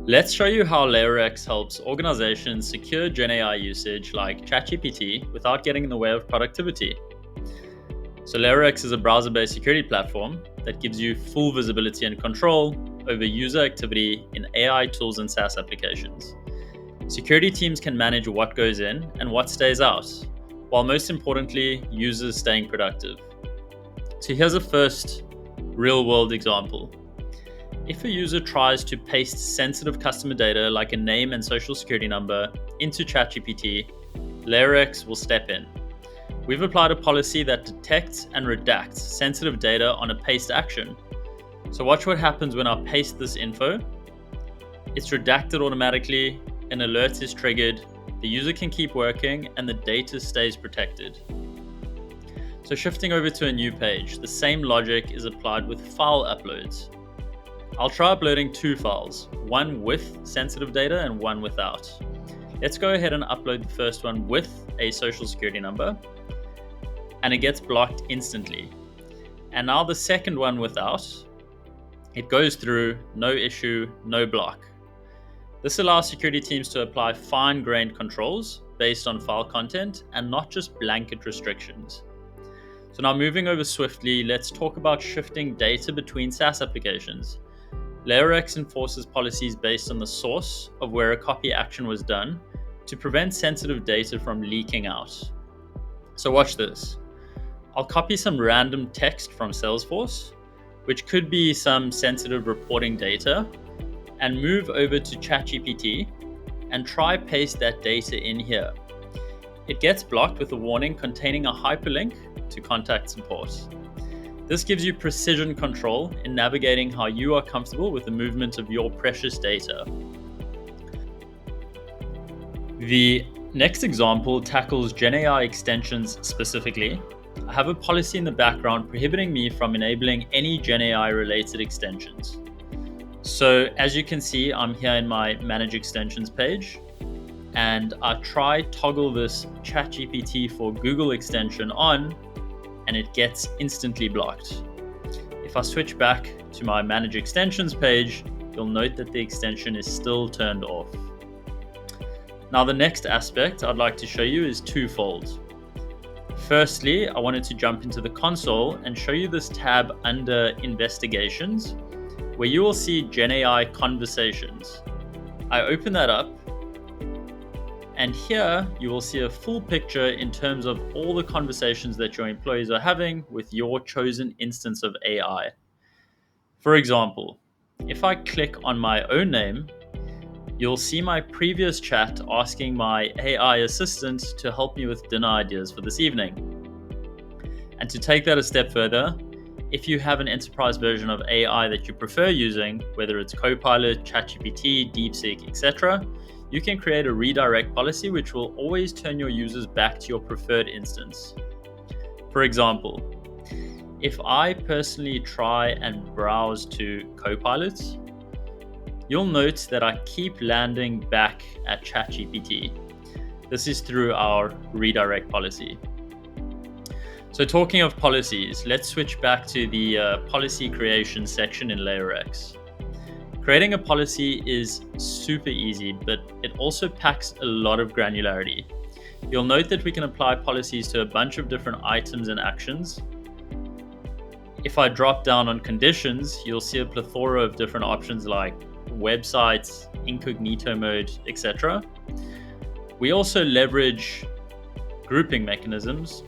Let's show you how LayerX helps organizations secure GenAI usage like ChatGPT without getting in the way of productivity. So LayerX is a browser-based security platform that gives you full visibility and control over user activity in AI tools and SaaS applications. Security teams can manage what goes in and what stays out, while most importantly, users staying productive. So here's a first real-world example. If a user tries to paste sensitive customer data like a name and social security number into ChatGPT, LayerX will step in. We've applied a policy that detects and redacts sensitive data on a paste action. So watch what happens when I paste this info. It's redacted automatically, an alert is triggered, the user can keep working, and the data stays protected. So shifting over to a new page, the same logic is applied with file uploads. I'll try uploading two files, one with sensitive data and one without. Let's go ahead and upload the first one with a social security number, and it gets blocked instantly. And now the second one without, it goes through, no issue, no block. This allows security teams to apply fine-grained controls based on file content and not just blanket restrictions. So now moving over swiftly, let's talk about shifting data between SaaS applications. LayerX enforces policies based on the source of where a copy action was done to prevent sensitive data from leaking out. So watch this. I'll copy some random text from Salesforce, which could be some sensitive reporting data, and move over to ChatGPT and try paste that data in here. It gets blocked with a warning containing a hyperlink to contact support. This gives you precision control in navigating how you are comfortable with the movement of your precious data. The next example tackles GenAI extensions specifically. I have a policy in the background prohibiting me from enabling any GenAI related extensions. So as you can see, I'm here in my Manage Extensions page, and I try toggle this ChatGPT for Google extension on, and it gets instantly blocked. If I switch back to my Manage Extensions page, you'll note that the extension is still turned off. Now the next aspect I'd like to show you is twofold. Firstly, I wanted to jump into the console and show you this tab under Investigations, where you will see GenAI Conversations. I open that up, and here you will see a full picture in terms of all the conversations that your employees are having with your chosen instance of AI. For example, if I click on my own name, you'll see my previous chat asking my AI assistant to help me with dinner ideas for this evening. And to take that a step further, if you have an enterprise version of AI that you prefer using, whether it's Copilot, ChatGPT, DeepSeek, etc., you can create a redirect policy which will always turn your users back to your preferred instance. For example, if I personally try and browse to Copilot, you'll note that I keep landing back at ChatGPT. This is through our redirect policy. So talking of policies, let's switch back to the policy creation section in LayerX. Creating a policy is super easy, but it also packs a lot of granularity. You'll note that we can apply policies to a bunch of different items and actions. If I drop down on conditions, you'll see a plethora of different options like websites, incognito mode, etc. We also leverage grouping mechanisms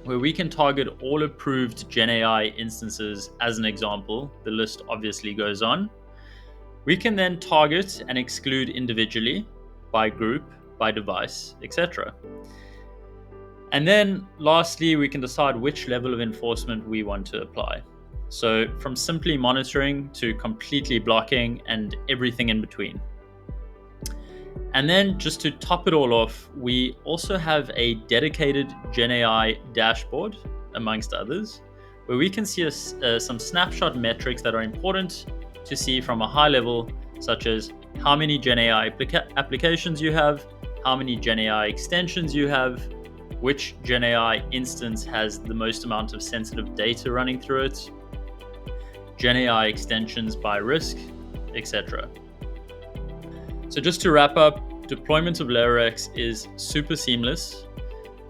where we can target all approved GenAI instances as an example. The list obviously goes on. We can then target and exclude individually, by group, by device, etc. And then lastly, we can decide which level of enforcement we want to apply. So from simply monitoring to completely blocking and everything in between. And then just to top it all off, we also have a dedicated GenAI dashboard, amongst others, where we can see some snapshot metrics that are important to see from a high level, such as how many GenAI applications you have, how many GenAI extensions you have, which GenAI instance has the most amount of sensitive data running through it, GenAI extensions by risk, etc. So just to wrap up, deployment of LayerX is super seamless.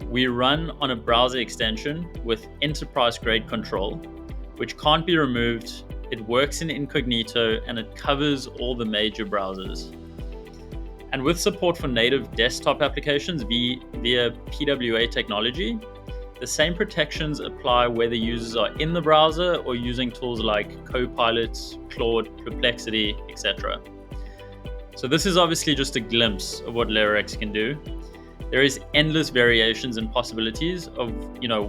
We run on a browser extension with enterprise-grade control, which can't be removed. It works in incognito and it covers all the major browsers. And with support for native desktop applications via PWA technology, the same protections apply whether users are in the browser or using tools like Copilot, Claude, Perplexity, etc. So this is obviously just a glimpse of what LayerX can do. There is endless variations and possibilities of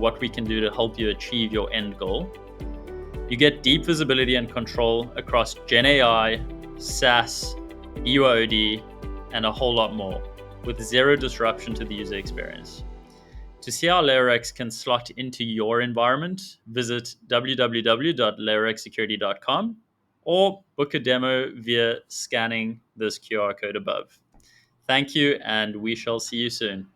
what we can do to help you achieve your end goal. You get deep visibility and control across GenAI, SaaS, BYOD, and a whole lot more, with zero disruption to the user experience. To see how LayerX can slot into your environment, visit www.layerxsecurity.com or book a demo via scanning this QR code above. Thank you, and we shall see you soon.